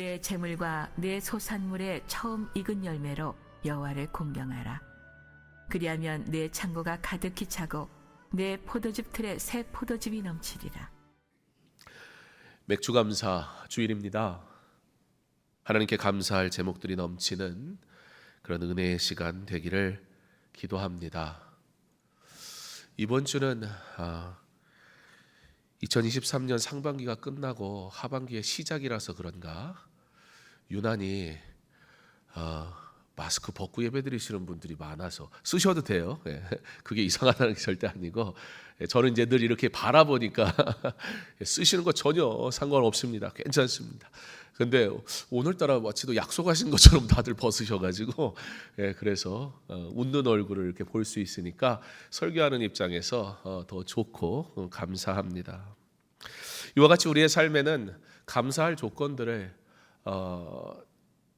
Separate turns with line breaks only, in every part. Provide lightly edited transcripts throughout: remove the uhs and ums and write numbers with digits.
내 재물과 내 소산물의 처음 익은 열매로 여호와를 공경하라. 그리하면 내 창고가 가득히 차고 내 포도즙 틀에 새 포도즙이 넘치리라.
맥주감사 주일입니다. 하나님께 감사할 제목들이 넘치는 그런 은혜의 시간 되기를 기도합니다. 이번 주는 2023년 상반기가 끝나고 하반기의 시작이라서 그런가 유난히 마스크 벗고 예배드리시는 분들이 많아서 쓰셔도 돼요. 그게 이상하다는 게 절대 아니고 저는 이제 늘 이렇게 바라보니까 쓰시는 거 전혀 상관없습니다. 괜찮습니다. 근데 오늘따라 마치도 약속하신 것처럼 다들 벗으셔가지고 그래서 웃는 얼굴을 이렇게 볼 수 있으니까 설교하는 입장에서 더 좋고 감사합니다. 이와 같이 우리의 삶에는 감사할 조건들을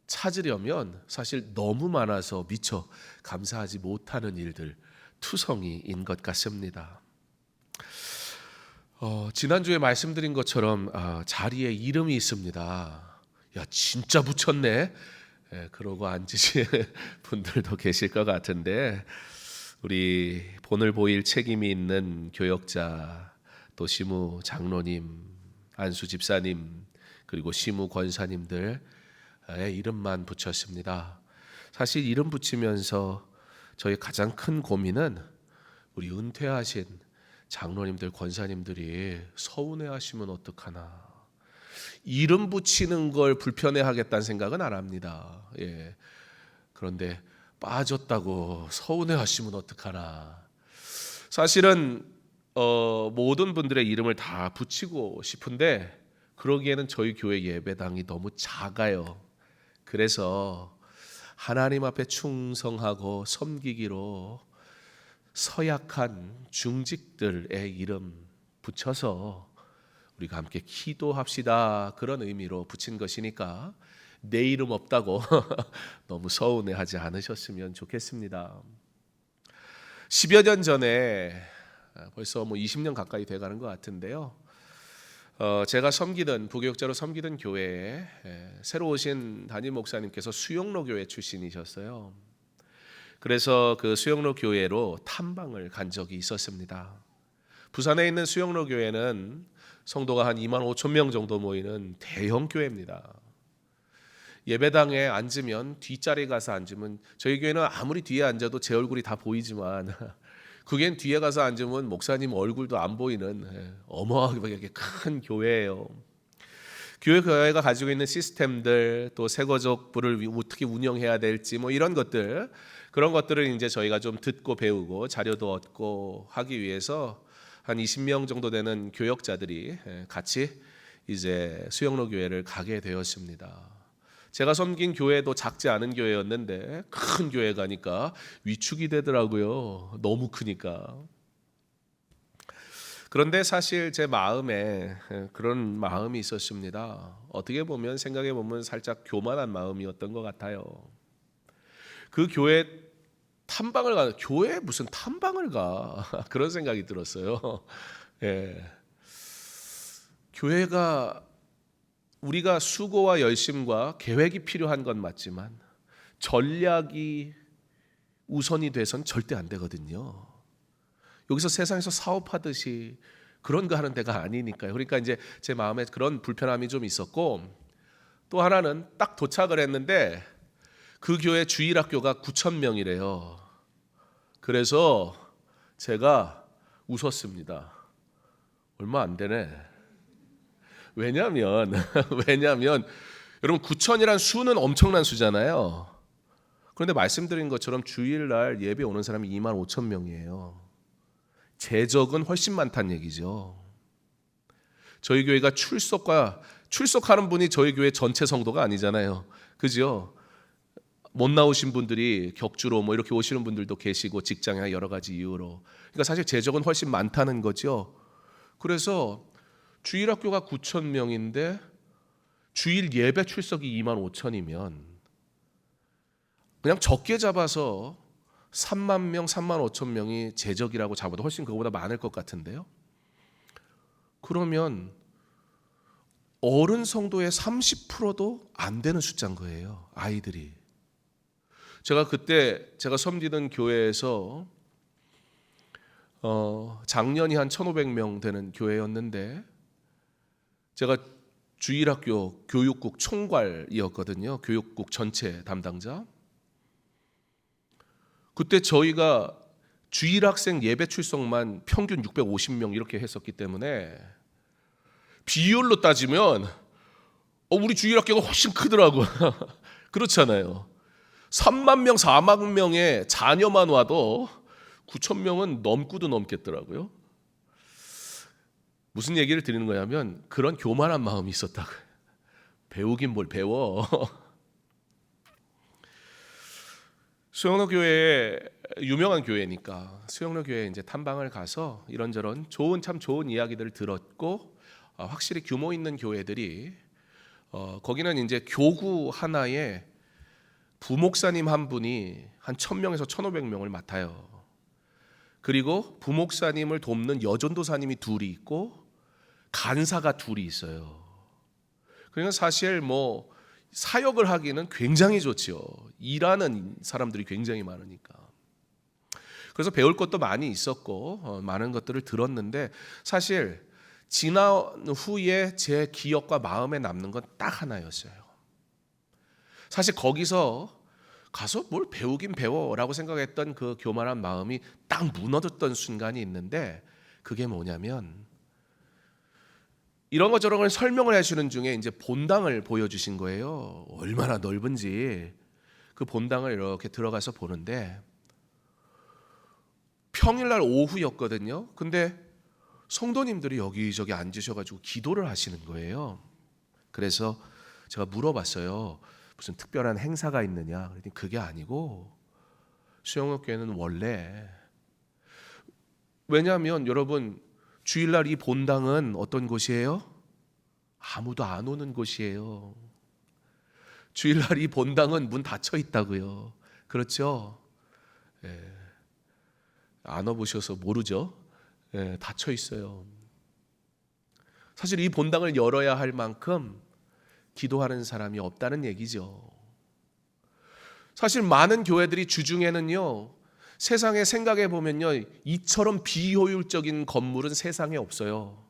찾으려면 사실 너무 많아서 미처 감사하지 못하는 일들 투성이인 것 같습니다. 지난주에 말씀드린 것처럼 자리에 이름이 있습니다. 야 진짜 붙였네. 그러고 앉으신 분들도 계실 것 같은데 우리 본을 보일 책임이 있는 교역자 또 시무 장로님, 안수 집사님 그리고 시무 권사님들 이름만 붙였습니다. 사실 이름 붙이면서 저희 가장 큰 고민은 우리 은퇴하신 장로님들, 권사님들이 서운해하시면 어떡하나. 이름 붙이는 걸 불편해하겠다는 생각은 안 합니다. 그런데 빠졌다고 서운해하시면 어떡하나. 사실은 모든 분들의 이름을 다 붙이고 싶은데 그러기에는 저희 교회 예배당이 너무 작아요. 그래서 하나님 앞에 충성하고 섬기기로 서약한 중직들의 이름 붙여서 우리가 함께 기도합시다 그런 의미로 붙인 것이니까 내 이름 없다고 너무 서운해하지 않으셨으면 좋겠습니다. 10여 년 전에 벌써 20년 가까이 돼가는 것 같은데요. 제가 섬기던 부교육자로 섬기던 교회에 새로 오신 담임 목사님께서 수영로 교회 출신이셨어요. 그래서 그 수영로 교회로 탐방을 간 적이 있었습니다. 부산에 있는 수영로 교회는 성도가 한 2만 5천 명 정도 모이는 대형 교회입니다. 예배당에 앉으면 뒷자리에 가서 앉으면 저희 교회는 아무리 뒤에 앉아도 제 얼굴이 다 보이지만 그겐 뒤에 가서 앉으면 목사님 얼굴도 안 보이는 어마어마하게 큰 교회예요. 교회가 가지고 있는 시스템들 또 세거족부를 어떻게 운영해야 될지 이런 것들 그런 것들을 이제 저희가 좀 듣고 배우고 자료도 얻고 하기 위해서 한 20명 정도 되는 교역자들이 같이 이제 수영로 교회를 가게 되었습니다. 제가 섬긴 교회도 작지 않은 교회였는데 큰 교회 가니까 위축이 되더라고요. 너무 크니까. 그런데 사실 제 마음에 그런 마음이 있었습니다. 어떻게 보면 생각해 보면 살짝 교만한 마음이었던 것 같아요. 그 교회 탐방을 가는 교회에 무슨 탐방을 가 그런 생각이 들었어요. 교회가 우리가 수고와 열심과 계획이 필요한 건 맞지만 전략이 우선이 돼선 절대 안 되거든요. 여기서 세상에서 사업하듯이 그런 거 하는 데가 아니니까요. 그러니까 이제 제 마음에 그런 불편함이 좀 있었고 또 하나는 딱 도착을 했는데 그 교회 주일학교가 9천 명이래요. 그래서 제가 웃었습니다. 얼마 안 되네. 왜냐하면 여러분 9천이란 수는 엄청난 수잖아요. 그런데 말씀드린 것처럼 주일날 예배 오는 사람이 2만 5천 명이에요. 제적은 훨씬 많다는 얘기죠. 저희 교회가 출석하는 분이 저희 교회 전체 성도가 아니잖아요. 그죠? 못 나오신 분들이 격주로 이렇게 오시는 분들도 계시고 직장이나 여러 가지 이유로. 그러니까 사실 제적은 훨씬 많다는 거죠. 그래서 주일 학교가 9천 명인데 주일 예배 출석이 2만 5천이면 그냥 적게 잡아서 3만 명, 3만 5천 명이 제적이라고 잡아도 훨씬 그거보다 많을 것 같은데요. 그러면 어른 성도의 30%도 안 되는 숫자인 거예요. 아이들이. 제가 그때 제가 섬기던 교회에서 작년이 한 1,500명 되는 교회였는데 제가 주일학교 교육국 총괄이었거든요. 교육국 전체 담당자. 그때 저희가 주일학생 예배 출석만 평균 650명 이렇게 했었기 때문에 비율로 따지면 우리 주일학교가 훨씬 크더라고요. 그렇잖아요. 3만 명, 4만 명의 자녀만 와도 9천 명은 넘고도 넘겠더라고요. 무슨 얘기를 드리는 거냐면 그런 교만한 마음이 있었다고요. 배우긴 뭘 배워. 수영로 교회에 유명한 교회니까 수영로 교회에 이제 탐방을 가서 이런저런 참 좋은 이야기들을 들었고 확실히 규모 있는 교회들이 거기는 이제 교구 하나에 부목사님 한 분이 한 1,000명에서 1,500명을 맡아요. 그리고 부목사님을 돕는 여전도사님이 둘이 있고 간사가 둘이 있어요. 그러니까 사실 뭐 사역을 하기는 굉장히 좋죠. 일하는 사람들이 굉장히 많으니까. 그래서 배울 것도 많이 있었고 많은 것들을 들었는데 사실 지난 후에 제 기억과 마음에 남는 건 딱 하나였어요. 사실 거기서 가서 뭘 배우긴 배워라고 생각했던 그 교만한 마음이 딱 무너졌던 순간이 있는데 그게 뭐냐면 이런 것 저런 걸 설명을 해주는 중에 이제 본당을 보여주신 거예요. 얼마나 넓은지 그 본당을 이렇게 들어가서 보는데 평일날 오후였거든요. 근데 성도님들이 여기저기 앉으셔가지고 기도를 하시는 거예요. 그래서 제가 물어봤어요. 무슨 특별한 행사가 있느냐? 그랬더니 그게 아니고 수영학교에는 원래 왜냐하면 여러분 주일날 이 본당은 어떤 곳이에요? 아무도 안 오는 곳이에요. 주일날 이 본당은 문 닫혀 있다고요. 그렇죠? 안 와보셔서 모르죠? 닫혀 있어요. 사실 이 본당을 열어야 할 만큼 기도하는 사람이 없다는 얘기죠. 사실 많은 교회들이 주중에는요, 세상에 생각해 보면요, 이처럼 비효율적인 건물은 세상에 없어요.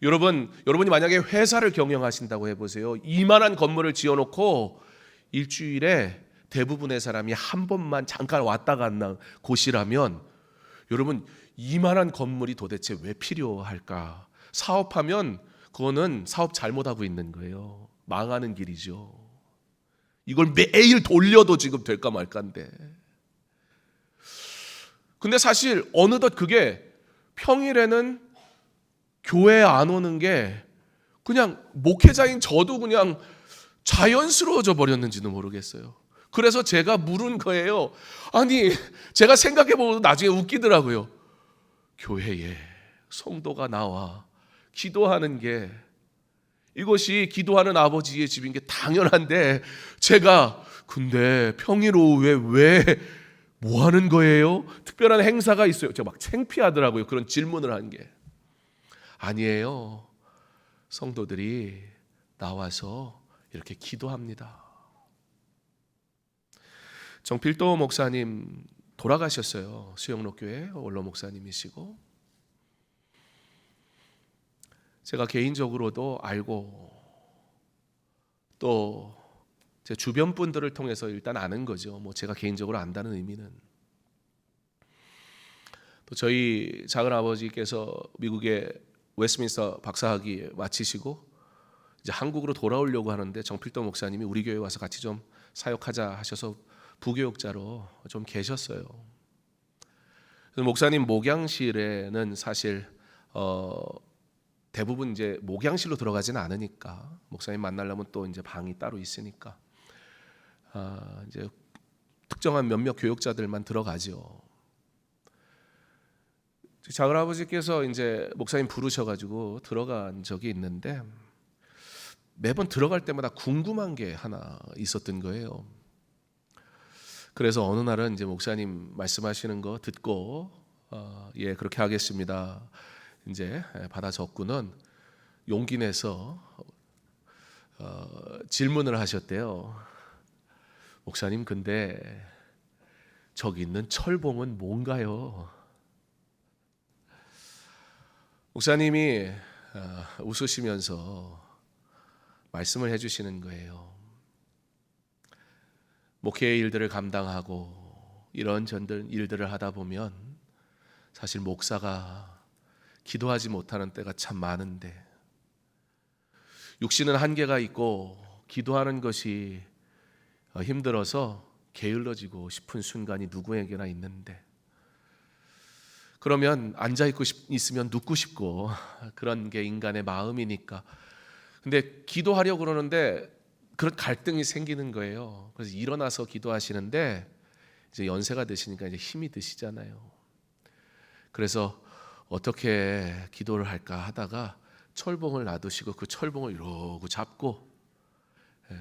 여러분이 만약에 회사를 경영하신다고 해보세요. 이만한 건물을 지어놓고 일주일에 대부분의 사람이 한 번만 잠깐 왔다 갔나 곳이라면 여러분 이만한 건물이 도대체 왜 필요할까? 사업하면 그거는 사업 잘못하고 있는 거예요. 망하는 길이죠. 이걸 매일 돌려도 지금 될까 말까인데. 근데 사실 어느덧 그게 평일에는 교회에 안 오는 게 그냥 목회자인 저도 그냥 자연스러워져 버렸는지는 모르겠어요. 그래서 제가 물은 거예요. 아니 제가 생각해보면 나중에 웃기더라고요. 교회에 성도가 나와 기도하는 게 이것이 기도하는 아버지의 집인 게 당연한데 제가 근데 평일 오후에 왜 뭐 하는 거예요? 특별한 행사가 있어요. 제가 막 창피하더라고요. 그런 질문을 한 게. 아니에요. 성도들이 나와서 이렇게 기도합니다. 정필도 목사님 돌아가셨어요. 수영로교회 원로 목사님이시고 제가 개인적으로도 알고 또 제 주변 분들을 통해서 일단 아는 거죠. 뭐 제가 개인적으로 안다는 의미는 또 저희 작은 아버지께서 미국의 웨스트민스터 박사학위 마치시고 이제 한국으로 돌아오려고 하는데 정필도 목사님이 우리 교회 와서 같이 좀 사역하자 하셔서 부교육자로 좀 계셨어요. 그래서 목사님 목양실에는 사실 대부분 이제 목양실로 들어가지는 않으니까 목사님 만나려면 또 이제 방이 따로 있으니까 이제 특정한 몇몇 교육자들만 들어가죠. 작은 아버지께서 이제 목사님 부르셔가지고 들어간 적이 있는데 매번 들어갈 때마다 궁금한 게 하나 있었던 거예요. 그래서 어느 날은 이제 목사님 말씀하시는 거 듣고 예 그렇게 하겠습니다. 이제 받아 적고는 용기 내서 질문을 하셨대요. 목사님, 근데 저기 있는 철봉은 뭔가요? 목사님이 웃으시면서 말씀을 해주시는 거예요. 목회의 일들을 감당하고 이런 일들을 하다 보면 사실 목사가 기도하지 못하는 때가 참 많은데, 육신은 한계가 있고 기도하는 것이 힘들어서 게을러지고 싶은 순간이 누구에게나 있는데, 그러면 있으면 눕고 싶고 그런 게 인간의 마음이니까. 근데 기도하려고 그러는데 그런 갈등이 생기는 거예요. 그래서 일어나서 기도하시는데 이제 연세가 드시니까 이제 힘이 드시잖아요. 그래서 어떻게 기도를 할까 하다가 철봉을 놔두시고 그 철봉을 이러고 잡고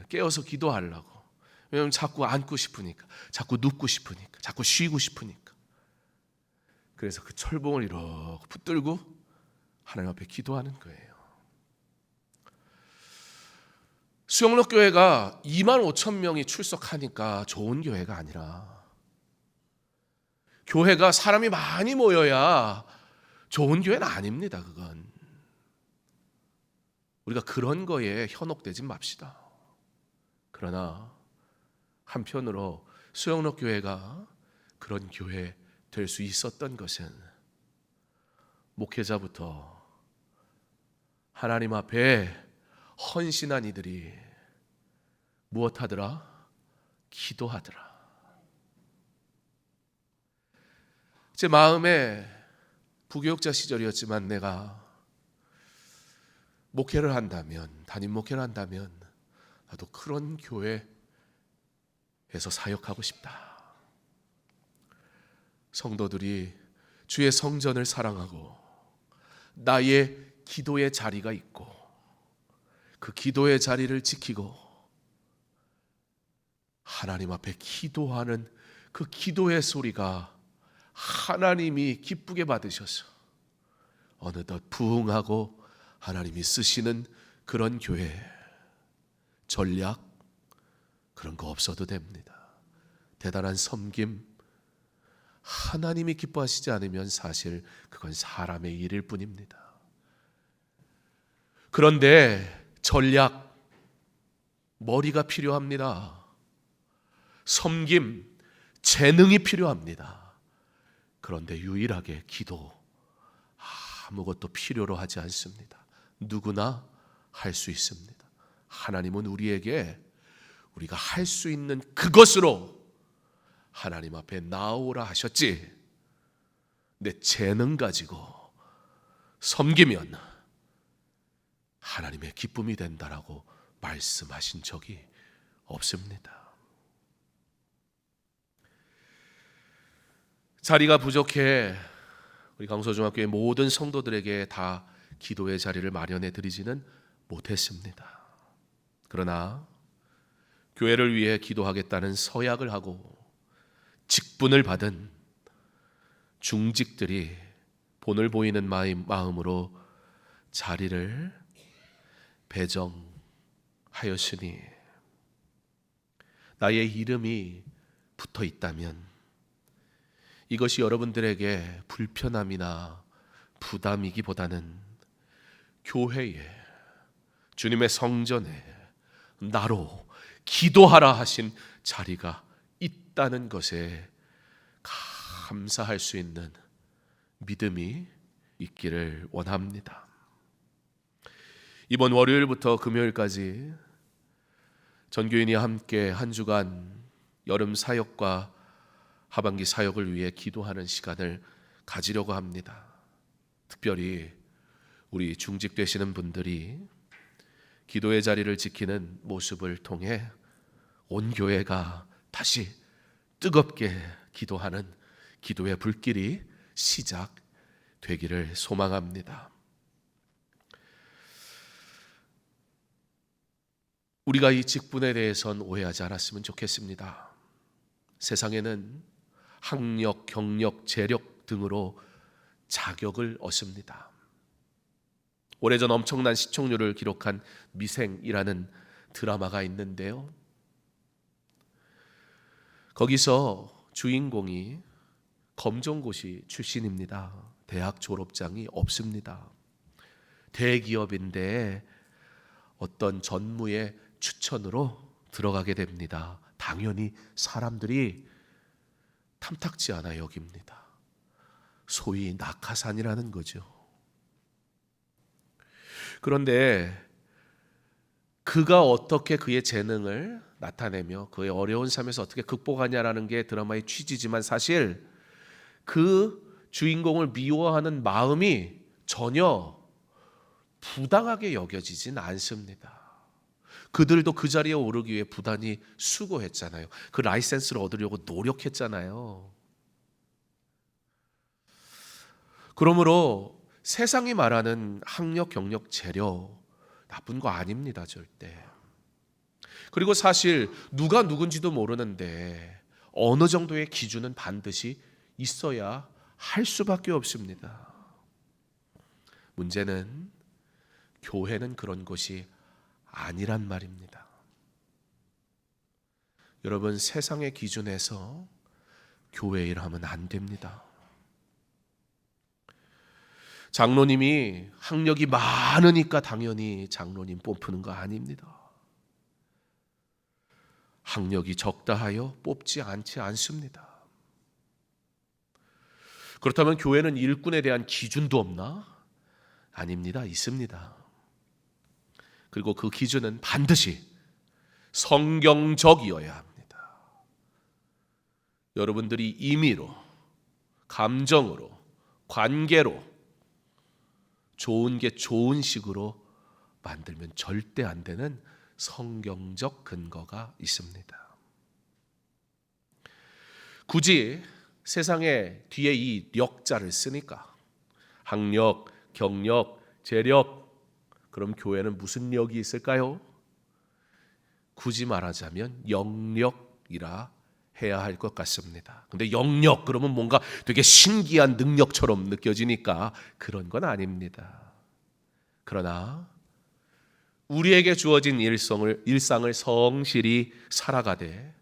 깨어서 기도하려고. 왜냐하면 자꾸 앉고 싶으니까, 자꾸 눕고 싶으니까, 자꾸 쉬고 싶으니까. 그래서 그 철봉을 이렇게 붙들고 하나님 앞에 기도하는 거예요. 수영록 교회가 25,000명이 출석하니까 좋은 교회가 아니라, 교회가 사람이 많이 모여야 좋은 교회는 아닙니다. 그건 우리가 그런 거에 현혹되지 맙시다. 그러나 한편으로 수영록 교회가 그런 교회 될 수 있었던 것은 목회자부터 하나님 앞에 헌신한 이들이 무엇하더라? 기도하더라. 제 마음에 부교육자 시절이었지만 내가 목회를 한다면, 담임 목회를 한다면 나도 그런 교회에서 사역하고 싶다. 성도들이 주의 성전을 사랑하고 나의 기도의 자리가 있고 그 기도의 자리를 지키고 하나님 앞에 기도하는 그 기도의 소리가 하나님이 기쁘게 받으셔서 어느덧 부흥하고 하나님이 쓰시는 그런 교회, 전략 그런 거 없어도 됩니다. 대단한 섬김, 하나님이 기뻐하시지 않으면 사실 그건 사람의 일일 뿐입니다. 그런데 전략, 머리가 필요합니다. 섬김, 재능이 필요합니다. 그런데 유일하게 기도, 아무것도 필요로 하지 않습니다. 누구나 할 수 있습니다. 하나님은 우리에게 우리가 할 수 있는 그것으로 하나님 앞에 나오라 하셨지, 내 재능 가지고 섬기면 하나님의 기쁨이 된다라고 말씀하신 적이 없습니다. 자리가 부족해 우리 강서중학교의 모든 성도들에게 다 기도의 자리를 마련해 드리지는 못했습니다. 그러나 교회를 위해 기도하겠다는 서약을 하고 직분을 받은 중직들이 본을 보이는 마음으로 자리를 배정하였으니 나의 이름이 붙어 있다면 이것이 여러분들에게 불편함이나 부담이기보다는 교회에, 주님의 성전에 나로 기도하라 하신 자리가 있다는 것에 감사할 수 있는 믿음이 있기를 원합니다. 이번 월요일부터 금요일까지 전교인이 함께 한 주간 여름 사역과 하반기 사역을 위해 기도하는 시간을 가지려고 합니다. 특별히 우리 중직 되시는 분들이 기도의 자리를 지키는 모습을 통해 온 교회가 다시 뜨겁게 기도하는 기도의 불길이 시작되기를 소망합니다. 우리가 이 직분에 대해선 오해하지 않았으면 좋겠습니다. 세상에는 학력, 경력, 재력 등으로 자격을 얻습니다. 오래전 엄청난 시청률을 기록한 미생이라는 드라마가 있는데요. 거기서 주인공이 검정고시 출신입니다. 대학 졸업장이 없습니다. 대기업인데 어떤 전무의 추천으로 들어가게 됩니다. 당연히 사람들이 탐탁지 않아 여깁니다. 소위 낙하산이라는 거죠. 그런데 그가 어떻게 그의 재능을 나타내며 그의 어려운 삶에서 어떻게 극복하냐라는 게 드라마의 취지지만 사실 그 주인공을 미워하는 마음이 전혀 부당하게 여겨지진 않습니다. 그들도 그 자리에 오르기 위해 부단히 수고했잖아요. 그 라이센스를 얻으려고 노력했잖아요. 그러므로 세상이 말하는 학력, 경력, 재력 나쁜 거 아닙니다, 절대. 그리고 사실 누가 누군지도 모르는데 어느 정도의 기준은 반드시 있어야 할 수밖에 없습니다. 문제는 교회는 그런 곳이 아니란 말입니다. 여러분, 세상의 기준에서 교회 일하면 안 됩니다. 장로님이 학력이 많으니까 당연히 장로님 뽑히는 거 아닙니다. 학력이 적다 하여 뽑지 않지 않습니다. 그렇다면 교회는 일꾼에 대한 기준도 없나? 아닙니다. 있습니다. 그리고 그 기준은 반드시 성경적이어야 합니다. 여러분들이 임의로, 감정으로, 관계로 좋은 게 좋은 식으로 만들면 절대 안 되는 성경적 근거가 있습니다. 굳이 세상에 뒤에 이 력자를 쓰니까 학력, 경력, 재력, 그럼 교회는 무슨 력이 있을까요? 굳이 말하자면 영력이라 해야 할 것 같습니다. 근데 영력 그러면 뭔가 되게 신기한 능력처럼 느껴지니까 그런 건 아닙니다. 그러나 우리에게 주어진 일상을 성실히 살아가되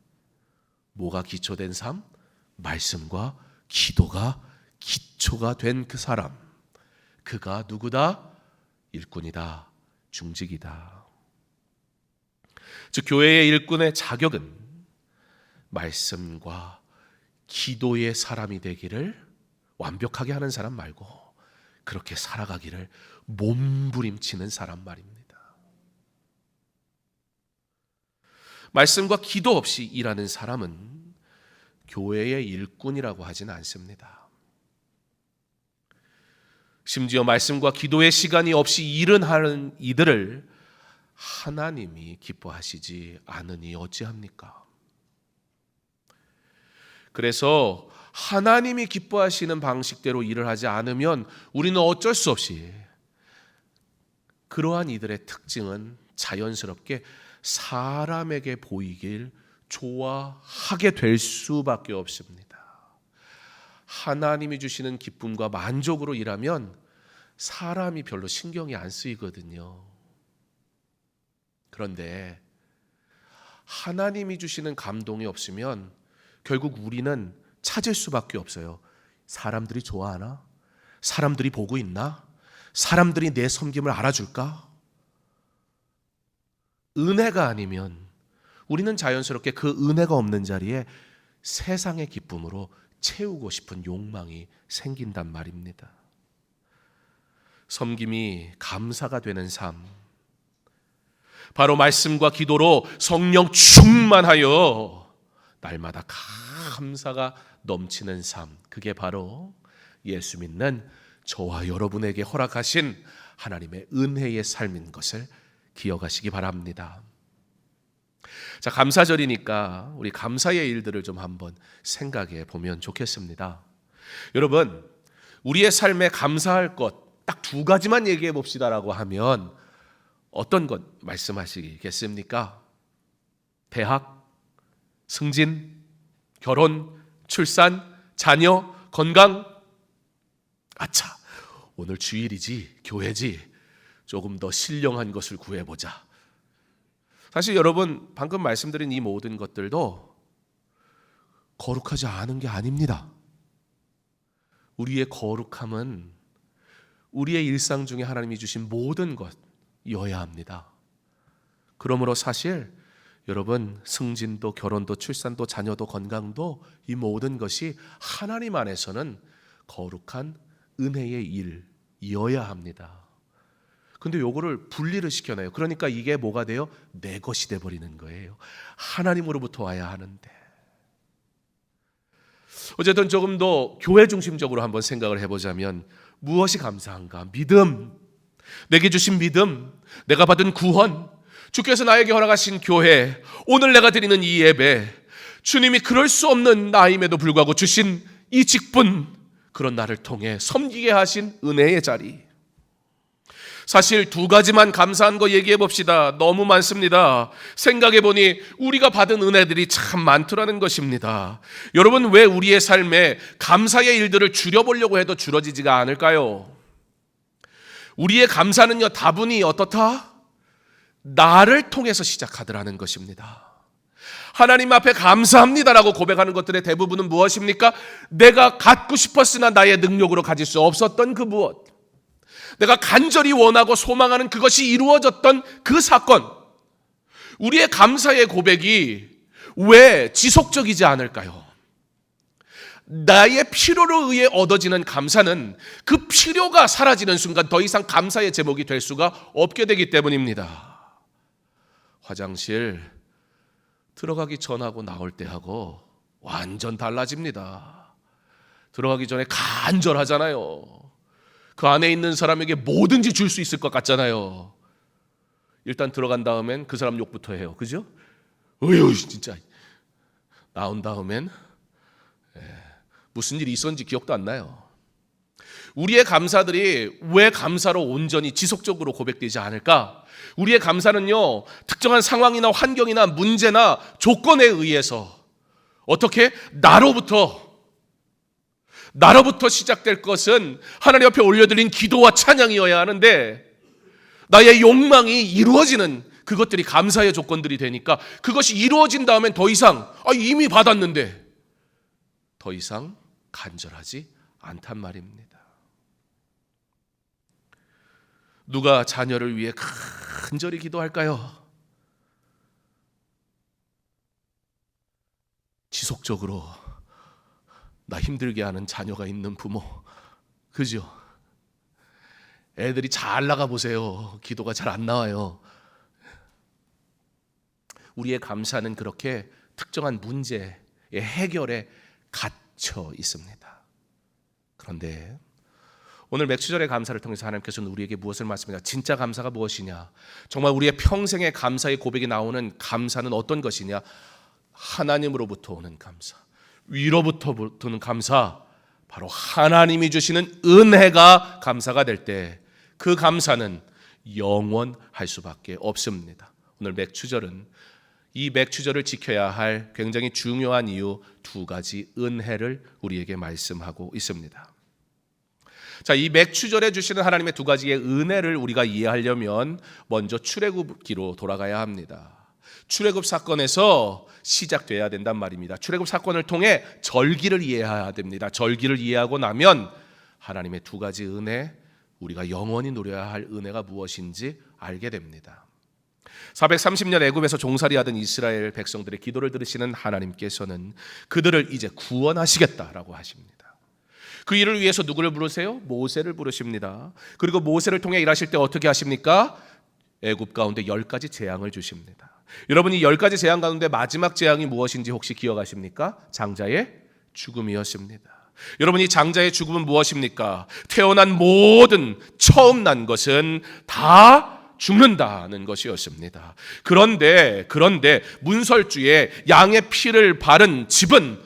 뭐가 기초된 삶? 말씀과 기도가 기초가 된 그 사람, 그가 누구다? 일꾼이다, 중직이다. 즉 교회의 일꾼의 자격은 말씀과 기도의 사람이 되기를, 완벽하게 하는 사람 말고 그렇게 살아가기를 몸부림치는 사람 말입니다. 말씀과 기도 없이 일하는 사람은 교회의 일꾼이라고 하지는 않습니다. 심지어 말씀과 기도의 시간이 없이 일은 하는 이들을 하나님이 기뻐하시지 않으니 어찌합니까? 그래서 하나님이 기뻐하시는 방식대로 일을 하지 않으면 우리는 어쩔 수 없이 그러한 이들의 특징은 자연스럽게 사람에게 보이길 좋아하게 될 수밖에 없습니다. 하나님이 주시는 기쁨과 만족으로 일하면 사람이 별로 신경이 안 쓰이거든요. 그런데 하나님이 주시는 감동이 없으면 결국 우리는 찾을 수밖에 없어요. 사람들이 좋아하나? 사람들이 보고 있나? 사람들이 내 섬김을 알아줄까? 은혜가 아니면 우리는 자연스럽게 그 은혜가 없는 자리에 세상의 기쁨으로 채우고 싶은 욕망이 생긴단 말입니다. 섬김이 감사가 되는 삶, 바로 말씀과 기도로 성령 충만하여 날마다 감사가 넘치는 삶, 그게 바로 예수 믿는 저와 여러분에게 허락하신 하나님의 은혜의 삶인 것을 기억하시기 바랍니다. 자, 감사절이니까 우리 감사의 일들을 좀 한번 생각해 보면 좋겠습니다. 여러분, 우리의 삶에 감사할 것 딱 두 가지만 얘기해 봅시다라고 하면 어떤 것 말씀하시겠습니까? 대학, 승진, 결혼, 출산, 자녀, 건강. 아차, 오늘 주일이지, 교회지, 조금 더 신령한 것을 구해보자. 사실 여러분 방금 말씀드린 이 모든 것들도 거룩하지 않은 게 아닙니다. 우리의 거룩함은 우리의 일상 중에 하나님이 주신 모든 것이어야 합니다. 그러므로 사실 여러분 승진도 결혼도 출산도 자녀도 건강도 이 모든 것이 하나님 안에서는 거룩한 은혜의 일이어야 합니다. 근데 요거를 분리를 시켜놔요. 그러니까 이게 뭐가 돼요? 내 것이 돼버리는 거예요. 하나님으로부터 와야 하는데. 어쨌든 조금 더 교회 중심적으로 한번 생각을 해보자면 무엇이 감사한가? 믿음, 내게 주신 믿음, 내가 받은 구원, 주께서 나에게 허락하신 교회, 오늘 내가 드리는 이 예배, 주님이 그럴 수 없는 나임에도 불구하고 주신 이 직분, 그런 나를 통해 섬기게 하신 은혜의 자리. 사실 두 가지만 감사한 거 얘기해 봅시다. 너무 많습니다. 생각해 보니 우리가 받은 은혜들이 참 많더라는 것입니다. 여러분, 왜 우리의 삶에 감사의 일들을 줄여보려고 해도 줄어지지가 않을까요? 우리의 감사는요, 다분히 어떻다? 나를 통해서 시작하더라는 것입니다. 하나님 앞에 감사합니다라고 고백하는 것들의 대부분은 무엇입니까? 내가 갖고 싶었으나 나의 능력으로 가질 수 없었던 그 무엇, 내가 간절히 원하고 소망하는 그것이 이루어졌던 그 사건, 우리의 감사의 고백이 왜 지속적이지 않을까요? 나의 필요로 의해 얻어지는 감사는 그 필요가 사라지는 순간 더 이상 감사의 제목이 될 수가 없게 되기 때문입니다. 화장실 들어가기 전하고 나올 때하고 완전 달라집니다. 들어가기 전에 간절하잖아요. 그 안에 있는 사람에게 뭐든지 줄 수 있을 것 같잖아요. 일단 들어간 다음엔 그 사람 욕부터 해요. 그죠? 어휴 진짜. 나온 다음엔 무슨 일이 있었는지 기억도 안 나요. 우리의 감사들이 왜 감사로 온전히 지속적으로 고백되지 않을까? 우리의 감사는요, 특정한 상황이나 환경이나 문제나 조건에 의해서 어떻게 나로부터 시작될 것은 하나님 앞에 올려드린 기도와 찬양이어야 하는데, 나의 욕망이 이루어지는 그것들이 감사의 조건들이 되니까 그것이 이루어진 다음엔 더 이상 이미 받았는데 더 이상 간절하지 않단 말입니다. 누가 자녀를 위해 간절히 기도할까요? 지속적으로 나 힘들게 하는 자녀가 있는 부모, 그죠? 애들이 잘 나가 보세요. 기도가 잘 안 나와요. 우리의 감사는 그렇게 특정한 문제의 해결에 갇혀 있습니다. 그런데 오늘 맥주절의 감사를 통해서 하나님께서는 우리에게 무엇을 말씀하시냐? 진짜 감사가 무엇이냐? 정말 우리의 평생의 감사의 고백이 나오는 감사는 어떤 것이냐? 하나님으로부터 오는 감사, 위로부터 오는 감사, 바로 하나님이 주시는 은혜가 감사가 될 때 그 감사는 영원할 수밖에 없습니다. 오늘 맥주절은 이 맥주절을 지켜야 할 굉장히 중요한 이유 두 가지 은혜를 우리에게 말씀하고 있습니다. 자, 이 맥주절에 주시는 하나님의 두 가지의 은혜를 우리가 이해하려면 먼저 출애굽기로 돌아가야 합니다. 출애굽 사건에서 시작돼야 된단 말입니다. 출애굽 사건을 통해 절기를 이해해야 됩니다. 절기를 이해하고 나면 하나님의 두 가지 은혜, 우리가 영원히 누려야 할 은혜가 무엇인지 알게 됩니다. 430년 애굽에서 종살이하던 이스라엘 백성들의 기도를 들으시는 하나님께서는 그들을 이제 구원하시겠다라고 하십니다. 그 일을 위해서 누구를 부르세요? 모세를 부르십니다. 그리고 모세를 통해 일하실 때 어떻게 하십니까? 애굽 가운데 10가지 재앙을 주십니다. 여러분, 이 10가지 재앙 가운데 마지막 재앙이 무엇인지 혹시 기억하십니까? 장자의 죽음이었습니다. 여러분, 이 장자의 죽음은 무엇입니까? 태어난 모든 처음 난 것은 다 죽는다는 것이었습니다. 그런데 문설주에 양의 피를 바른 집은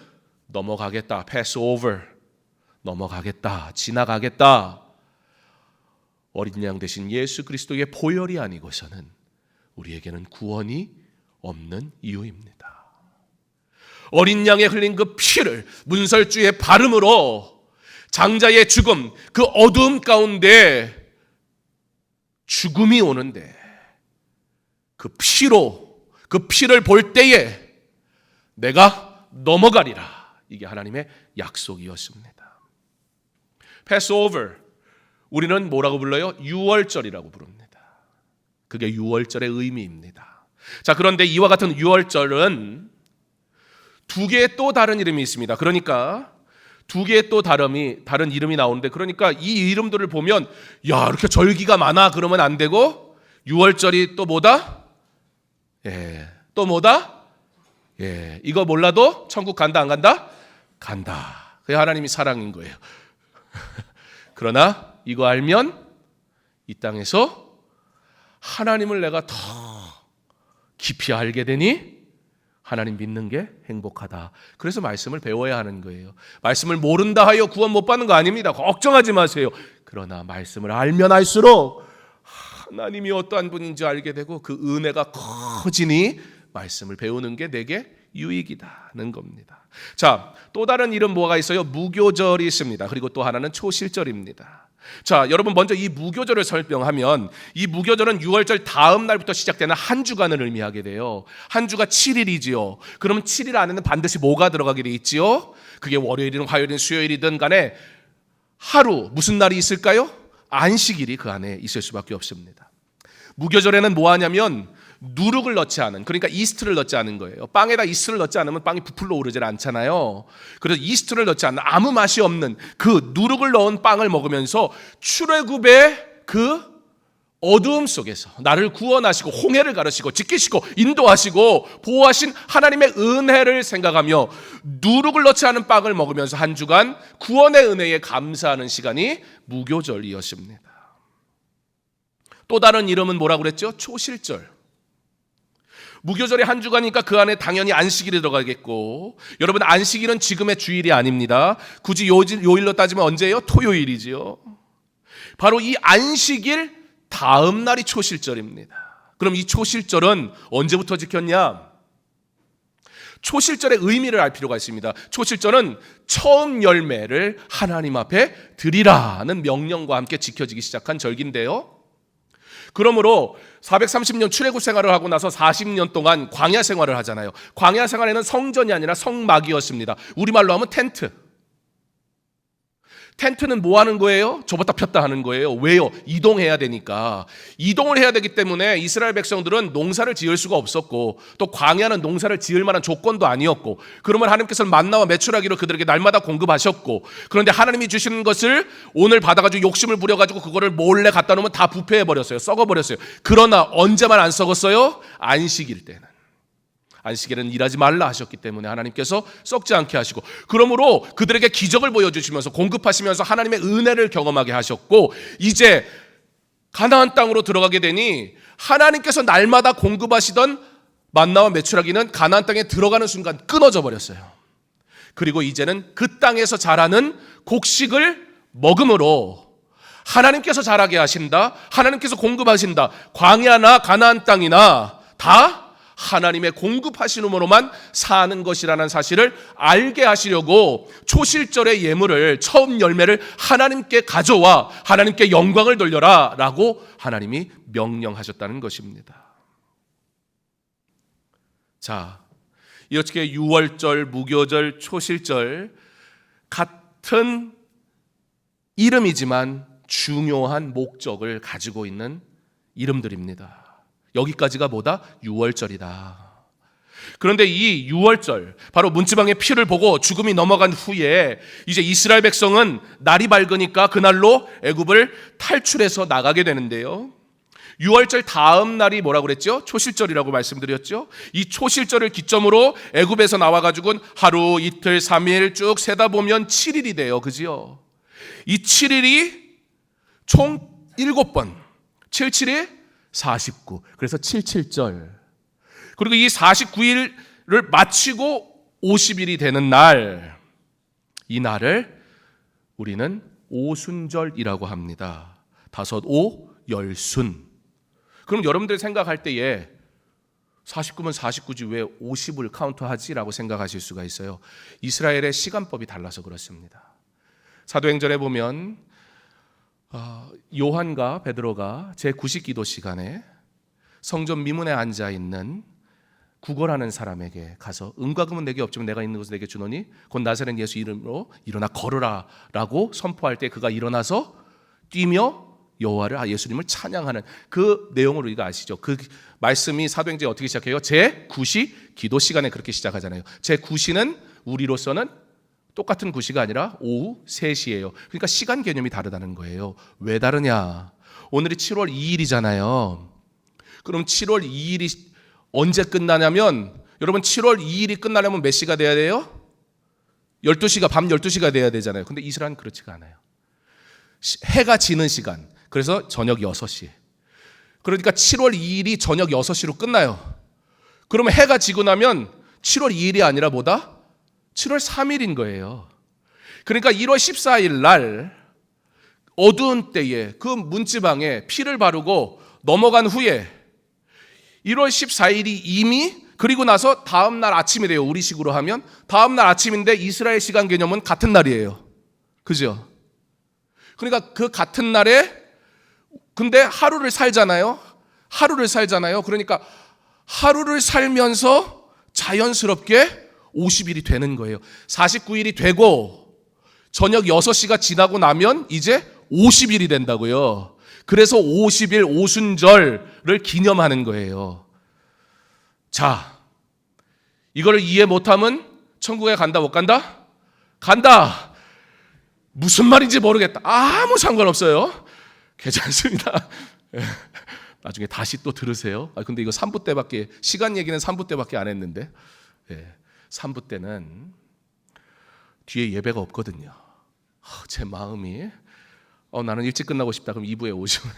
넘어가겠다. pass over. 넘어가겠다. 지나가겠다. 어린 양 대신 예수 그리스도의 보혈이 아니고서는 우리에게는 구원이 없는 이유입니다. 어린 양에 흘린 그 피를 문설주의 바름으로 장자의 죽음, 그 어두움 가운데 죽음이 오는데 그 피로 그 피를 볼 때에 내가 넘어가리라. 이게 하나님의 약속이었습니다. 패스오버, 우리는 뭐라고 불러요? 유월절이라고 부릅니다. 그게 유월절의 의미입니다. 자, 그런데 이와 같은 유월절은 두 개의 또 다른 이름이 있습니다. 그러니까 두 개의 또 다른 이름이 나오는데, 그러니까 이 이름들을 보면 야, 이렇게 절기가 많아 그러면 안 되고, 유월절이 또 뭐다? 또 뭐다? 이거 몰라도 천국 간다 안 간다? 간다. 그게 하나님이 사랑인 거예요. 그러나 이거 알면 이 땅에서 하나님을 내가 더 깊이 알게 되니 하나님 믿는 게 행복하다. 그래서 말씀을 배워야 하는 거예요. 말씀을 모른다 하여 구원 못 받는 거 아닙니다. 걱정하지 마세요. 그러나 말씀을 알면 알수록 하나님이 어떠한 분인지 알게 되고 그 은혜가 커지니 말씀을 배우는 게 내게 유익이다는 겁니다. 자, 또 다른 이름 뭐가 있어요? 무교절이 있습니다. 그리고 또 하나는 초실절입니다. 자, 여러분 먼저 이 무교절을 설명하면, 이 무교절은 유월절 다음 날부터 시작되는 한 주간을 의미하게 돼요. 한 주가 7일이지요. 그러면 7일 안에는 반드시 뭐가 들어가게 돼 있지요? 그게 월요일이든 화요일이든 수요일이든 간에 하루 무슨 날이 있을까요? 안식일이 그 안에 있을 수밖에 없습니다. 무교절에는 뭐 하냐면 누룩을 넣지 않은, 그러니까 이스트를 넣지 않은 거예요. 빵에다 이스트를 넣지 않으면 빵이 부풀러 오르질 않잖아요. 그래서 이스트를 넣지 않는 아무 맛이 없는 그 누룩을 넣은 빵을 먹으면서 출애굽의 그 어두움 속에서 나를 구원하시고 홍해를 가르시고 지키시고 인도하시고 보호하신 하나님의 은혜를 생각하며 누룩을 넣지 않은 빵을 먹으면서 한 주간 구원의 은혜에 감사하는 시간이 무교절이었습니다. 또 다른 이름은 뭐라고 그랬죠? 초실절. 무교절이 한 주간이니까 그 안에 당연히 안식일이 들어가겠고, 여러분 안식일은 지금의 주일이 아닙니다. 굳이 요일로 따지면 언제예요? 토요일이지요. 바로 이 안식일 다음 날이 초실절입니다. 그럼 이 초실절은 언제부터 지켰냐? 초실절의 의미를 알 필요가 있습니다. 초실절은 처음 열매를 하나님 앞에 드리라는 명령과 함께 지켜지기 시작한 절기인데요. 그러므로 430년 출애굽 생활을 하고 나서 40년 동안 광야 생활을 하잖아요. 광야 생활에는 성전이 아니라 성막이었습니다. 우리말로 하면 텐트. 텐트는 뭐 하는 거예요? 접었다 폈다 하는 거예요. 왜요? 이동해야 되니까. 이동을 해야 되기 때문에 이스라엘 백성들은 농사를 지을 수가 없었고, 또 광야는 농사를 지을 만한 조건도 아니었고, 그러면 하나님께서는 만나와 메추라기로 그들에게 날마다 공급하셨고, 그런데 하나님이 주시는 것을 오늘 받아가지고 욕심을 부려가지고 그거를 몰래 갖다 놓으면 다 부패해버렸어요. 썩어버렸어요. 그러나 언제만 안 썩었어요? 안식일 때는. 안식일은 일하지 말라 하셨기 때문에 하나님께서 썩지 않게 하시고, 그러므로 그들에게 기적을 보여주시면서 공급하시면서 하나님의 은혜를 경험하게 하셨고, 이제 가나안 땅으로 들어가게 되니 하나님께서 날마다 공급하시던 만나와 메추라기는 가나안 땅에 들어가는 순간 끊어져 버렸어요. 그리고 이제는 그 땅에서 자라는 곡식을 먹음으로 하나님께서 자라게 하신다, 하나님께서 공급하신다, 광야나 가나안 땅이나 다 하나님의 공급하시는으로만 사는 것이라는 사실을 알게 하시려고 초실절의 예물을, 처음 열매를 하나님께 가져와 하나님께 영광을 돌려라 라고 하나님이 명령하셨다는 것입니다. 자, 이렇게 유월절, 무교절, 초실절 같은 이름이지만 중요한 목적을 가지고 있는 이름들입니다. 여기까지가 뭐다? 유월절이다. 그런데 이 유월절, 바로 문지방의 피를 보고 죽음이 넘어간 후에 이제 이스라엘 백성은 날이 밝으니까 그날로 애굽을 탈출해서 나가게 되는데요. 유월절 다음 날이 뭐라고 그랬죠? 초실절이라고 말씀드렸죠. 이 초실절을 기점으로 애굽에서 나와가지고는 하루, 이틀, 3일 쭉 세다 보면 7일이 돼요. 그지요? 이 7일이 총 7번, 77에 49. 그래서 77절. 그리고 이 49일을 마치고 50일이 되는 날, 이 날을 우리는 오순절이라고 합니다. 5, 5, 열순. 그럼 여러분들 생각할 때에 49면 49지 왜 50을 카운트하지라고 생각하실 수가 있어요. 이스라엘의 시간법이 달라서 그렇습니다. 사도행전에 보면 요한과 베드로가 제9식 기도 시간에 성전 미문에 앉아 있는 구걸하는 사람에게 가서 은과 금은 내게 없지만 내가 있는 것을 내게 주노니 곧 나사렛 예수 이름으로 일어나 걸으라 라고 선포할 때 그가 일어나서 뛰며 여호와를 예수님을 찬양하는 그 내용을 우리가 아시죠? 그 말씀이 사도행전에 어떻게 시작해요? 제9시 기도 시간에 그렇게 시작하잖아요. 제9시는 우리로서는 똑같은 9시가 아니라 오후 3시예요. 그러니까 시간 개념이 다르다는 거예요. 왜 다르냐? 오늘이 7월 2일이잖아요. 그럼 7월 2일이 언제 끝나냐면 여러분 7월 2일이 끝나려면 몇 시가 돼야 돼요? 12시가 밤 12시가 돼야 되잖아요. 근데 이스라엘은 그렇지가 않아요. 해가 지는 시간. 그래서 저녁 6시. 그러니까 7월 2일이 저녁 6시로 끝나요. 그러면 해가 지고 나면 7월 2일이 아니라 뭐다? 7월 3일인 거예요. 그러니까 1월 14일 날 어두운 때에 그 문지방에 피를 바르고 넘어간 후에 1월 14일이 이미 그리고 나서 다음 날 아침이 돼요. 우리식으로 하면 다음 날 아침인데 이스라엘 시간 개념은 같은 날이에요. 그죠? 그러니까 그 같은 날에 근데 하루를 살잖아요. 그러니까 하루를 살면서 자연스럽게 50일이 되는 거예요. 49일이 되고 저녁 6시가 지나고 나면 이제 50일이 된다고요. 그래서 50일 오순절을 기념하는 거예요. 자, 이거를 이해 못하면 천국에 간다 못 간다? 간다. 무슨 말인지 모르겠다. 아무 상관없어요. 괜찮습니다. 나중에 다시 또 들으세요. 근데 이거 3부 때밖에 시간 얘기는 3부 때밖에 안 했는데 3부 때는 뒤에 예배가 없거든요. 제 마음이 나는 일찍 끝나고 싶다. 그럼 2부에 오시면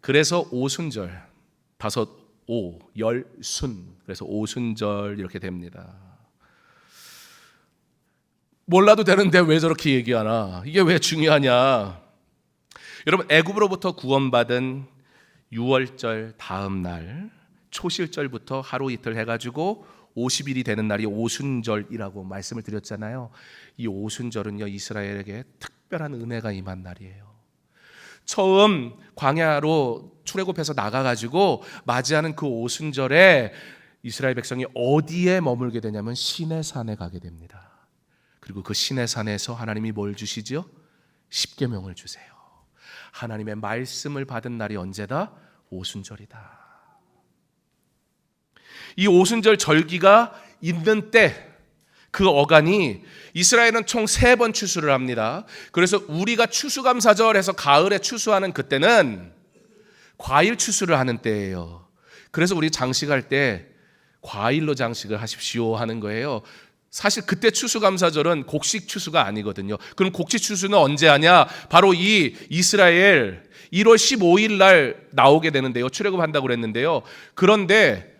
그래서 오순절 5, 10순 그래서 오순절 이렇게 됩니다. 몰라도 되는데 왜 저렇게 얘기하나? 이게 왜 중요하냐? 여러분 애굽으로부터 구원받은 6월절 다음 날 초실절부터 하루 이틀 해가지고 50일이 되는 날이 오순절이라고 말씀을 드렸잖아요. 이 오순절은요 이스라엘에게 특별한 은혜가 임한 날이에요. 처음 광야로 출애굽해서 나가가지고 맞이하는 그 오순절에 이스라엘 백성이 어디에 머물게 되냐면 시내산에 가게 됩니다. 그리고 그 시내산에서 하나님이 뭘 주시죠? 십계명을 주세요. 하나님의 말씀을 받은 날이 언제다? 오순절이다. 이 오순절 절기가 있는 때 그 어간이 이스라엘은 총 3번 추수를 합니다. 그래서 우리가 추수감사절에서 가을에 추수하는 그때는 과일 추수를 하는 때예요. 그래서 우리 장식할 때 과일로 장식을 하십시오 하는 거예요. 사실 그때 추수감사절은 곡식 추수가 아니거든요. 그럼 곡식 추수는 언제 하냐? 바로 이 이스라엘 1월 15일 날 나오게 되는데요. 출애굽한다고 그랬는데요. 그런데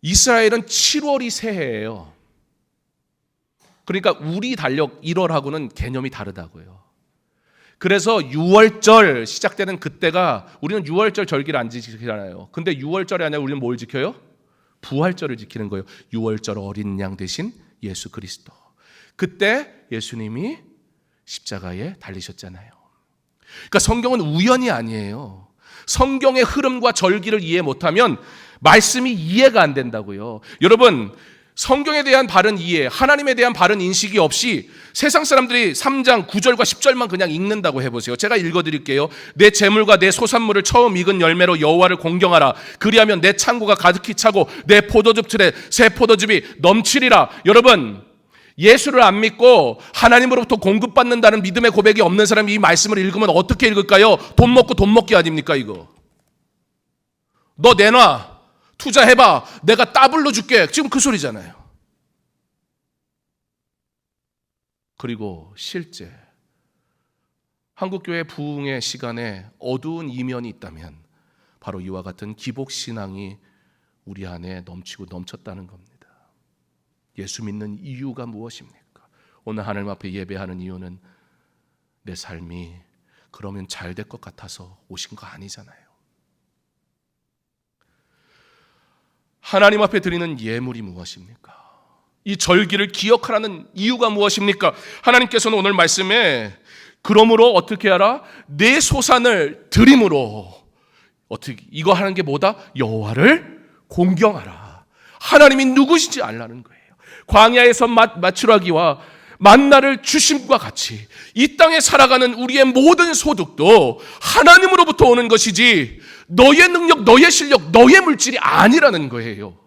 이스라엘은 7월이 새해예요. 그러니까 우리 달력 1월하고는 개념이 다르다고요. 그래서 6월절 시작되는 그때가 우리는 6월절 절기를 안 지키잖아요. 근데 6월절이 아니라 우리는 뭘 지켜요? 부활절을 지키는 거예요. 6월절 어린 양 대신 예수 그리스도. 그때 예수님이 십자가에 달리셨잖아요. 그러니까 성경은 우연이 아니에요. 성경의 흐름과 절기를 이해 못하면 말씀이 이해가 안 된다고요. 여러분 성경에 대한 바른 이해, 하나님에 대한 바른 인식이 없이 세상 사람들이 3장 9절과 10절만 그냥 읽는다고 해보세요. 제가 읽어드릴게요. 내 재물과 내 소산물을 처음 익은 열매로 여호와를 공경하라. 그리하면 내 창고가 가득히 차고 내 포도즙 틀에 새 포도즙이 넘치리라. 여러분 예수를 안 믿고 하나님으로부터 공급받는다는 믿음의 고백이 없는 사람이 이 말씀을 읽으면 어떻게 읽을까요? 돈 먹고 돈 먹기 아닙니까 이거? 너 내놔. 투자해봐. 내가 더블로 줄게. 지금 그 소리잖아요. 그리고 실제 한국교회 부흥의 시간에 어두운 이면이 있다면 바로 이와 같은 기복신앙이 우리 안에 넘치고 넘쳤다는 겁니다. 예수 믿는 이유가 무엇입니까? 오늘 하나님 앞에 예배하는 이유는 내 삶이 그러면 잘 될 것 같아서 오신 거 아니잖아요. 하나님 앞에 드리는 예물이 무엇입니까? 이 절기를 기억하라는 이유가 무엇입니까? 하나님께서는 오늘 말씀에 그러므로 어떻게 하라? 내 소산을 드림으로 어떻게 이거 하는 게 뭐다? 여호와를 공경하라. 하나님이 누구신지 알라는 거예요. 광야에서 마추라기와 만나를 주심과 같이 이 땅에 살아가는 우리의 모든 소득도 하나님으로부터 오는 것이지 너의 능력, 너의 실력, 너의 물질이 아니라는 거예요.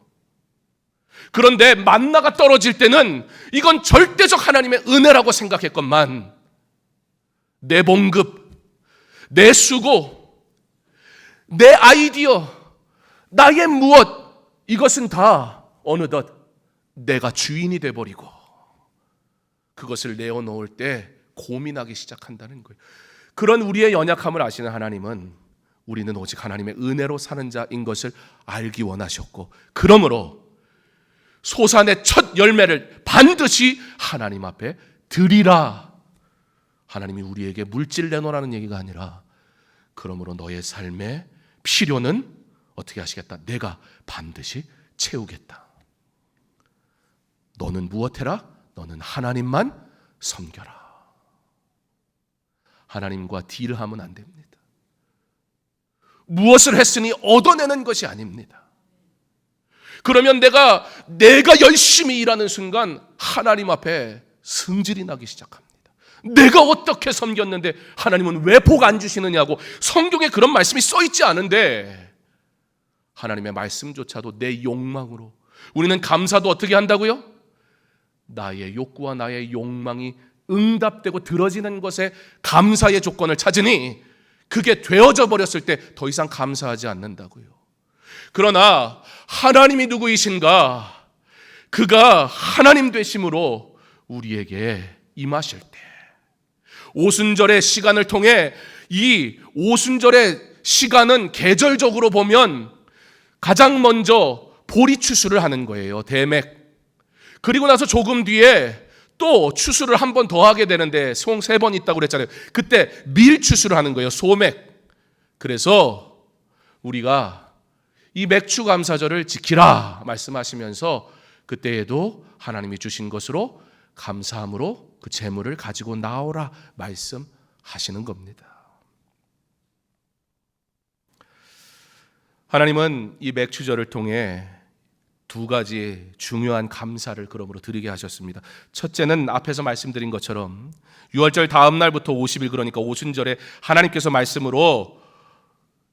그런데 만나가 떨어질 때는 이건 절대적 하나님의 은혜라고 생각했건만 내 봉급, 내 수고, 내 아이디어, 나의 무엇, 이것은 다 어느덧 내가 주인이 돼버리고 그것을 내어놓을 때 고민하기 시작한다는 거예요. 그런 우리의 연약함을 아시는 하나님은 우리는 오직 하나님의 은혜로 사는 자인 것을 알기 원하셨고, 그러므로 소산의 첫 열매를 반드시 하나님 앞에 드리라. 하나님이 우리에게 물질 내놓으라는 얘기가 아니라, 그러므로 너의 삶의 필요는 어떻게 하시겠다? 내가 반드시 채우겠다. 너는 무엇 해라? 너는 하나님만 섬겨라. 하나님과 딜하면 안 됩니다. 무엇을 했으니 얻어내는 것이 아닙니다. 그러면 내가 열심히 일하는 순간 하나님 앞에 승질이 나기 시작합니다. 내가 어떻게 섬겼는데 하나님은 왜 복 안 주시느냐고 성경에 그런 말씀이 써 있지 않은데, 하나님의 말씀조차도 내 욕망으로, 우리는 감사도 어떻게 한다고요? 나의 욕구와 나의 욕망이 응답되고 들어지는 것에 감사의 조건을 찾으니 그게 되어져 버렸을 때 더 이상 감사하지 않는다고요. 그러나 하나님이 누구이신가? 그가 하나님 되심으로 우리에게 임하실 때, 오순절의 시간을 통해, 이 오순절의 시간은 계절적으로 보면 가장 먼저 보리 추수를 하는 거예요. 대맥. 그리고 나서 조금 뒤에 또 추수를 한 번 더 하게 되는데, 총 3번 있다고 그랬잖아요. 그때 밀 추수를 하는 거예요. 소맥. 그래서 우리가 이 맥추 감사절을 지키라 말씀하시면서 그때에도 하나님이 주신 것으로 감사함으로 그 재물을 가지고 나오라 말씀하시는 겁니다. 하나님은 이 맥추절을 통해 2가지 중요한 감사를 그러므로 드리게 하셨습니다. 첫째는 앞에서 말씀드린 것처럼 6월절 다음 날부터 50일, 그러니까 오순절에 하나님께서 말씀으로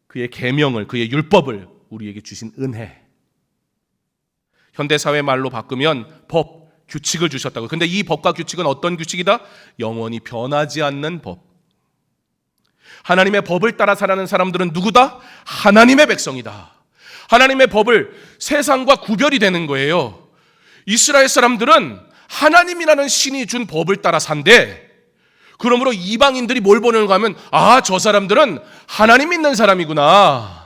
그의 계명을, 그의 율법을 우리에게 주신 은혜, 현대사회 말로 바꾸면 법, 규칙을 주셨다고. 근데 이 법과 규칙은 어떤 규칙이다? 영원히 변하지 않는 법. 하나님의 법을 따라 살아가는 사람들은 누구다? 하나님의 백성이다. 하나님의 법을 세상과 구별이 되는 거예요. 이스라엘 사람들은 하나님이라는 신이 준 법을 따라 산대. 그러므로 이방인들이 뭘 보는가 하면, 아, 저 사람들은 하나님 믿는 사람이구나.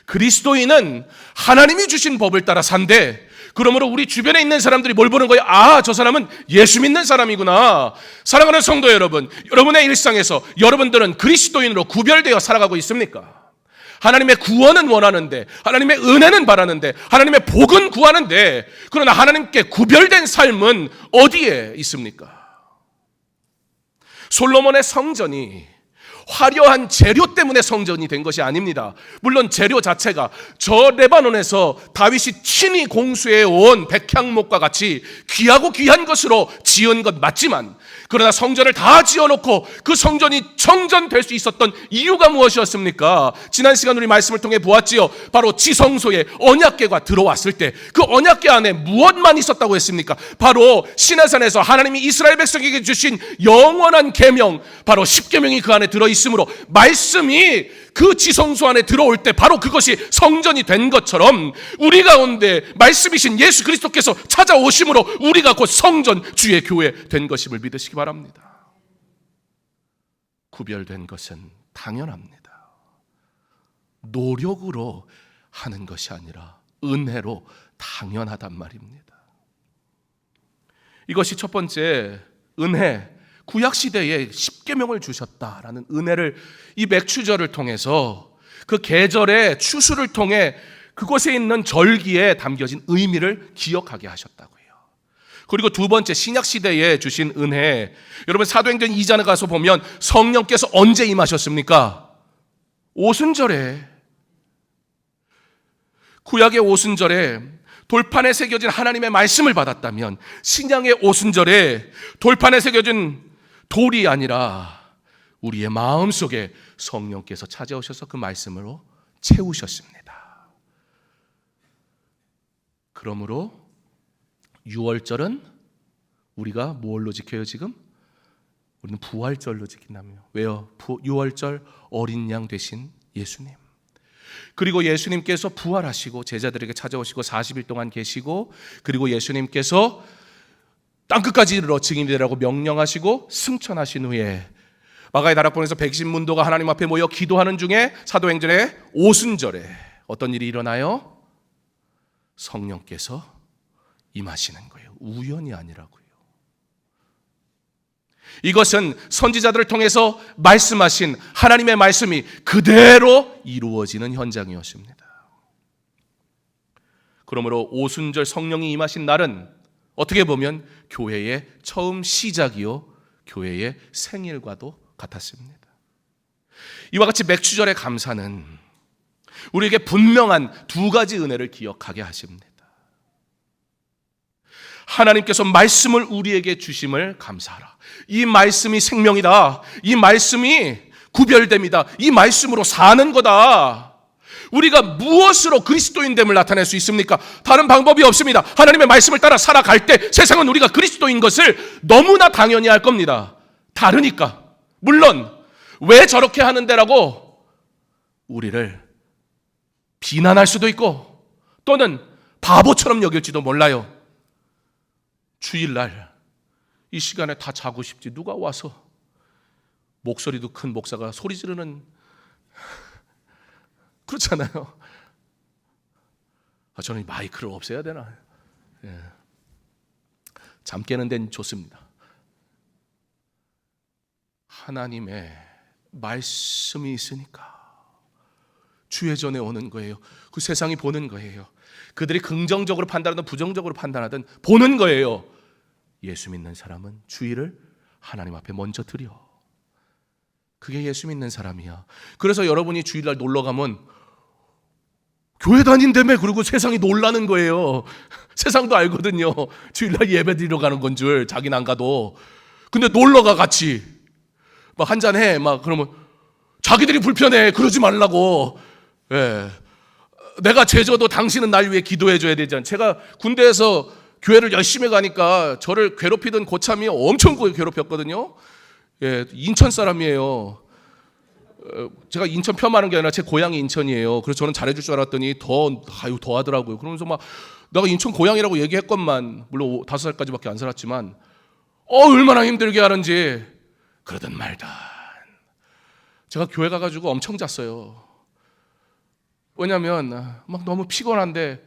그리스도인은 하나님이 주신 법을 따라 산대. 그러므로 우리 주변에 있는 사람들이 뭘 보는 거예요? 아, 저 사람은 예수 믿는 사람이구나. 사랑하는 성도 여러분, 여러분의 일상에서 여러분들은 그리스도인으로 구별되어 살아가고 있습니까? 하나님의 구원은 원하는데, 하나님의 은혜는 바라는데, 하나님의 복은 구하는데, 그러나 하나님께 구별된 삶은 어디에 있습니까? 솔로몬의 성전이 화려한 재료 때문에 성전이 된 것이 아닙니다. 물론 재료 자체가 저 레바논에서 다윗이 친히 공수해 온 백향목과 같이 귀하고 귀한 것으로 지은 것 맞지만, 그러나 성전을 다 지어놓고 그 성전이 정전될 수 있었던 이유가 무엇이었습니까? 지난 시간 우리 말씀을 통해 보았지요. 바로 지성소에 언약궤가 들어왔을 때 그 언약궤 안에 무엇만 있었다고 했습니까? 바로 시내산에서 하나님이 이스라엘 백성에게 주신 영원한 계명, 바로 10계명이 그 안에 들어있으므로 말씀이 그 지성소 안에 들어올 때 바로 그것이 성전이 된 것처럼 우리 가운데 말씀이신 예수 그리스도께서 찾아오심으로 우리가 곧 성전, 주의 교회 된 것임을 믿으시기 바랍니다. 구별된 것은 당연합니다. 노력으로 하는 것이 아니라 은혜로 당연하단 말입니다. 이것이 첫 번째 은혜, 구약시대에 10계명을 주셨다라는 은혜를 이 맥추절을 통해서, 그 계절의 추수를 통해 그곳에 있는 절기에 담겨진 의미를 기억하게 하셨다고요. 그리고 두 번째, 신약시대에 주신 은혜, 여러분 사도행전 2장에 가서 보면 성령께서 언제 임하셨습니까? 오순절에. 구약의 오순절에 돌판에 새겨진 하나님의 말씀을 받았다면 신약의 오순절에 돌판에 새겨진 돌이 아니라 우리의 마음속에 성령께서 찾아오셔서 그 말씀으로 채우셨습니다. 그러므로 6월절은 우리가 뭘로 지켜요 지금? 우리는 부활절로 지킨다며. 왜요? 6월절 어린 양 되신 예수님. 그리고 예수님께서 부활하시고 제자들에게 찾아오시고 40일 동안 계시고, 그리고 예수님께서 땅끝까지 이르러 증인이 되라고 명령하시고 승천하신 후에 마가의 다락방에서 백신문도가 하나님 앞에 모여 기도하는 중에 사도행전의 오순절에 어떤 일이 일어나요? 성령께서 임하시는 거예요. 우연이 아니라고요. 이것은 선지자들을 통해서 말씀하신 하나님의 말씀이 그대로 이루어지는 현장이었습니다. 그러므로 오순절 성령이 임하신 날은 어떻게 보면 교회의 처음 시작이요 교회의 생일과도 같았습니다. 이와 같이 맥주절의 감사는 우리에게 분명한 두 가지 은혜를 기억하게 하십니다. 하나님께서 말씀을 우리에게 주심을 감사하라. 이 말씀이 생명이다. 이 말씀이 구별됨이다. 이 말씀으로 사는 거다. 우리가 무엇으로 그리스도인됨을 나타낼 수 있습니까? 다른 방법이 없습니다. 하나님의 말씀을 따라 살아갈 때 세상은 우리가 그리스도인 것을 너무나 당연히 할 겁니다. 다르니까. 물론 왜 저렇게 하는데라고 우리를 비난할 수도 있고 또는 바보처럼 여길지도 몰라요. 주일날 이 시간에 다 자고 싶지 누가 와서 목소리도 큰 목사가 소리 지르는 그렇잖아요. 저는 마이크를 없애야 되나? 예. 잠 깨는 데는 좋습니다. 하나님의 말씀이 있으니까 주의 전에 오는 거예요. 그 세상이 보는 거예요. 그들이 긍정적으로 판단하든 부정적으로 판단하든 보는 거예요. 예수 믿는 사람은 주의를 하나님 앞에 먼저 드려. 그게 예수 믿는 사람이야. 그래서 여러분이 주일날 놀러 가면 교회 다닌다며 그러고 세상이 놀라는 거예요. 세상도 알거든요. 주일날 예배 드리러 가는 건 줄 자기는 안 가도. 근데 놀러 가 같이 막 한잔해 막 그러면 자기들이 불편해. 그러지 말라고. 예. 내가 죄져도 당신은 날 위해 기도해 줘야 되잖아요. 제가 군대에서 교회를 열심히 가니까 저를 괴롭히던 고참이 엄청 괴롭혔거든요. 예, 인천 사람이에요. 제가 인천 폄하하는 게 아니라 제 고향이 인천이에요. 그래서 저는 잘해줄 줄 알았더니 더 하더라고요. 그러면서 막 내가 인천 고향이라고 얘기했건만, 물론 5살까지밖에 안 살았지만 얼마나 힘들게 하는지 그러든 말든 제가 교회 가가지고 엄청 잤어요. 왜냐하면 막 너무 피곤한데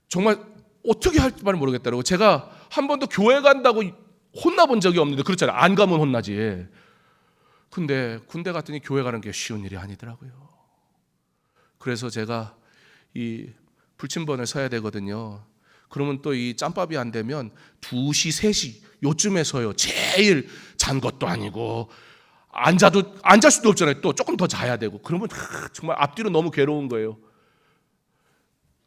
정말 어떻게 할지 모르겠더라고요. 제가 한 번도 교회 간다고 혼나본 적이 없는데, 그렇잖아요. 안 가면 혼나지. 근데 군대 갔더니 교회 가는 게 쉬운 일이 아니더라고요. 그래서 제가 이 불침번을 서야 되거든요. 그러면 또 이 짬밥이 안 되면 2시, 3시 요쯤에 서요. 제일 잔 것도 아니고 앉을 수도 없잖아요. 또 조금 더 자야 되고. 그러면 정말 앞뒤로 너무 괴로운 거예요.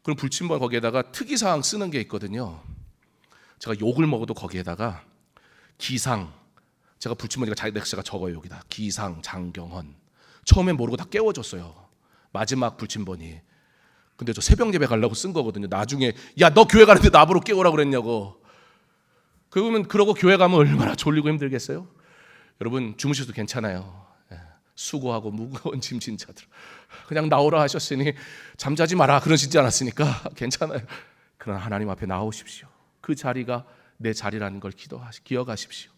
그럼 불침번 거기에다가 특이사항 쓰는 게 있거든요. 제가 욕을 먹어도 거기에다가 기상, 제가 불침번이니까 제가 적어요. 여기다 기상, 장경헌. 처음엔 모르고 다 깨워줬어요. 마지막 불침번이. 근데 저 새벽 예배 가려고 쓴 거거든요. 나중에 야, 너 교회 가는데 나보러 깨우라고 그랬냐고. 그러면 그러고 교회 가면 얼마나 졸리고 힘들겠어요? 여러분 주무셔도 괜찮아요. 수고하고 무거운 짐진 자들 그냥 나오라 하셨으니 잠자지 마라 그러시지 않았으니까 괜찮아요. 그러나 하나님 앞에 나오십시오. 그 자리가 내 자리라는 걸 기억하십시오.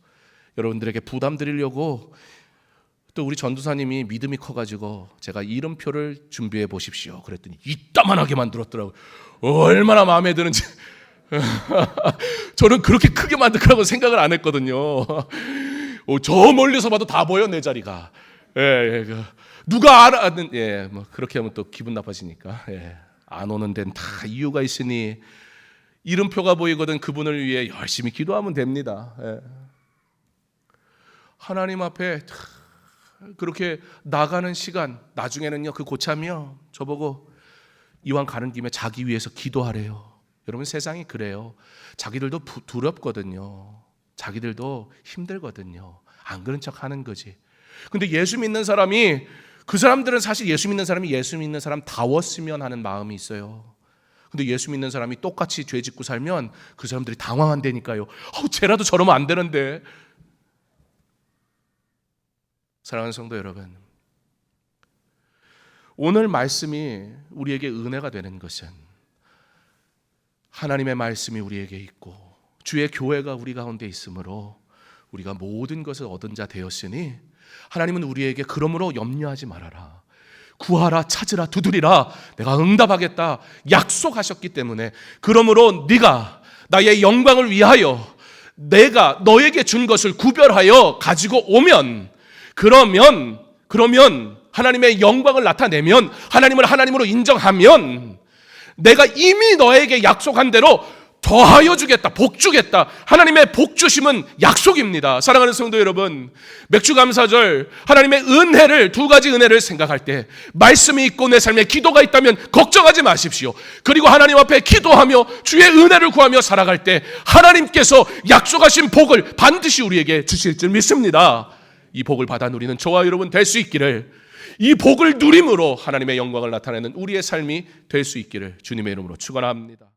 여러분들에게 부담 드리려고 또 우리 전도사님이 믿음이 커가지고 제가 이름표를 준비해 보십시오 그랬더니 이따만하게 만들었더라고요. 얼마나 마음에 드는지. 저는 그렇게 크게 만들 거라고 생각을 안 했거든요. 저 멀리서 봐도 다 보여 내 자리가. 예, 누가 알아? 예, 뭐 그렇게 하면 또 기분 나빠지니까. 예, 안 오는 데는 다 이유가 있으니 이름표가 보이거든 그분을 위해 열심히 기도하면 됩니다. 예. 하나님 앞에 그렇게 나가는 시간, 나중에는요 그 고참이요 저보고 이왕 가는 김에 자기 위해서 기도하래요. 여러분, 세상이 그래요. 자기들도 두렵거든요. 자기들도 힘들거든요. 안 그런 척 하는 거지. 근데 예수 믿는 사람이, 그 사람들은 사실 예수 믿는 사람이 예수 믿는 사람다웠으면 하는 마음이 있어요. 근데 예수 믿는 사람이 똑같이 죄 짓고 살면 그 사람들이 당황한다니까요. 쟤라도 저러면 안 되는데. 사랑하는 성도 여러분, 오늘 말씀이 우리에게 은혜가 되는 것은 하나님의 말씀이 우리에게 있고 주의 교회가 우리 가운데 있으므로 우리가 모든 것을 얻은 자 되었으니 하나님은 우리에게 그러므로 염려하지 말아라, 구하라, 찾으라, 두드리라, 내가 응답하겠다 약속하셨기 때문에, 그러므로 네가 나의 영광을 위하여 내가 너에게 준 것을 구별하여 가지고 오면, 그러면 하나님의 영광을 나타내면, 하나님을 하나님으로 인정하면 내가 이미 너에게 약속한 대로 더하여 주겠다, 복 주겠다. 하나님의 복 주심은 약속입니다. 사랑하는 성도 여러분, 맥주감사절 하나님의 은혜를, 두 가지 은혜를 생각할 때 말씀이 있고 내 삶에 기도가 있다면 걱정하지 마십시오. 그리고 하나님 앞에 기도하며 주의 은혜를 구하며 살아갈 때 하나님께서 약속하신 복을 반드시 우리에게 주실 줄 믿습니다. 이 복을 받아 누리는 저와 여러분 될 수 있기를, 이 복을 누림으로 하나님의 영광을 나타내는 우리의 삶이 될 수 있기를 주님의 이름으로 축원합니다.